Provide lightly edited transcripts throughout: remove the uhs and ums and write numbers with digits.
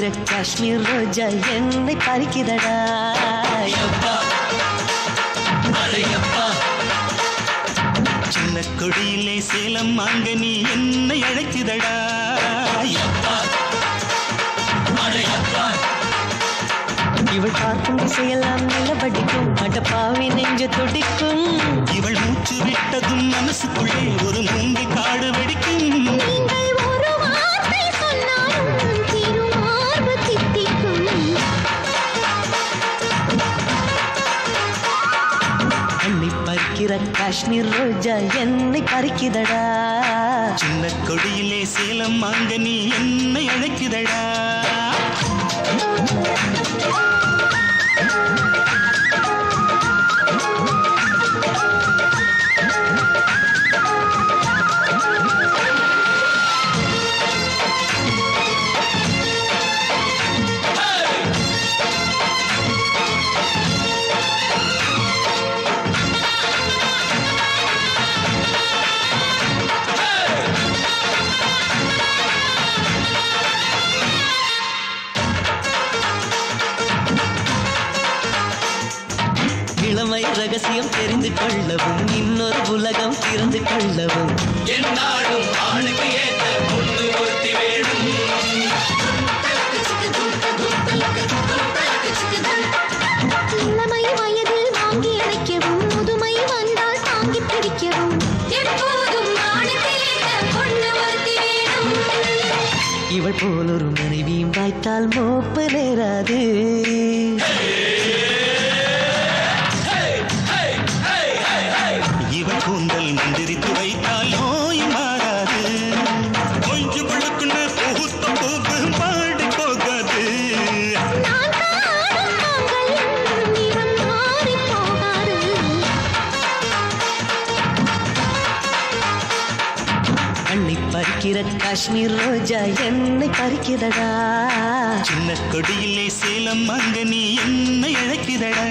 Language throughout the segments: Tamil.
பறிக்கிற காஷ்மீர் ரோஜா என்னை பறிக்கிறடா. சின்ன கொடியிலே சேலம் மாங்கனி என்னை அழைக்குதடா. இவள் பார்க்கும் திசையெல்லாம் நிலவடிக்கும், அடப்பாவி நெஞ்சு துடிக்கும். இவள் மூச்சு விட்டதும் மனசுக்குள்ளே ஒரு மூங்கை காடு வெடிக்கும். அள்ளி பறிக்கிற காஷ்மீர் ரோஜா என்னை பறிக்குதடா. சின்ன கொடியிலே சேலம் மாங்கனி என்னை அழைக்குதடா. இளமை ரகசியம் தெரிந்து கொள்ளவும், இன்னொரு உலகம் திறந்து கொள்ளவும், என்னாலும் ஆணுக்கு ஏற்ற பொண்ணு ஒருத்தி வேணும். இளமை வயதில் வாங்கி அழைக்கவும், முதுமை வந்தால் தாங்கி பிடிக்கவும், எப்போதும் ஆணுக்கு ஏற்ற பொண்ணு ஒருத்தி வேணும். இவள் போல் ஒரு மனைவியும் வாய்த்தால் மோப்பு நேராது. இவள் கூந்தல் மந்திரித்து வைத்தால் நோய் மாறாது. கொஞ்சம் பழுக்குன்னு பூத்த பூப்பு பாடி போகாது. அள்ளி பறிக்கிற காஷ்மீர் ரோஜா என்னை பறிக்கிறடா. சின்ன கொடியிலே சேலம் மாங்கனி என்னை அழைக்கிறடா.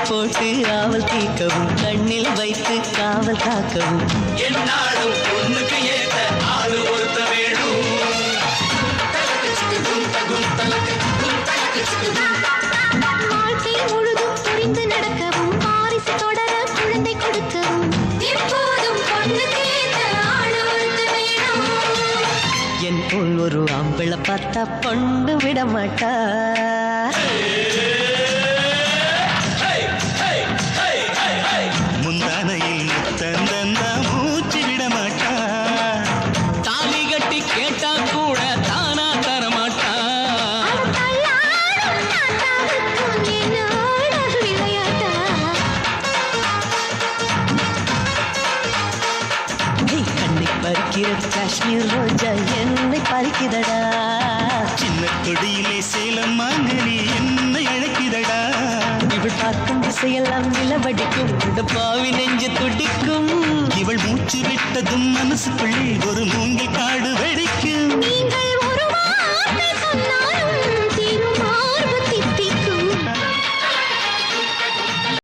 போட்டு ஆவல் தீக்கவும், கண்ணில் வைத்து காவல் காக்கவும், என்னாலும் பொண்ணுக்கு ஏற்ற ஆளு ஒருத்த வேணும். வாழ்க்கை முழுதும் புரிந்து நடக்கவும், வாரிசு தொடர குழந்தை கொடுக்கவும், எப்போதும் பொண்ணுக்கு ஏற்ற ஆளு ஒருத்த வேணும். என் போல் ஒரு ஆம்பளை பார்த்தா பொண்ணு விட மாட்டா. முந்தானையில் முத்தந்தந்த மூச்சு விட மாட்டா. தாலி கட்டி கேட்டா கூட தானா தர மாட்டா. கண்ணை பறிக்கிற காஷ்மீர் ரோஜா என்னை பறிக்குதடா. சின்ன கொடியிலே சேலம் மாங்கனி என்னை அழைக்குதடா. இவள் பார்க்கும் திசையெல்லாம் நிலவடிக்கும், பாவி நெஞ்சு துடிக்கும். இவள் மூச்சு விட்டதும் மனசுக்குள்ளே ஒரு மூங்கை காடு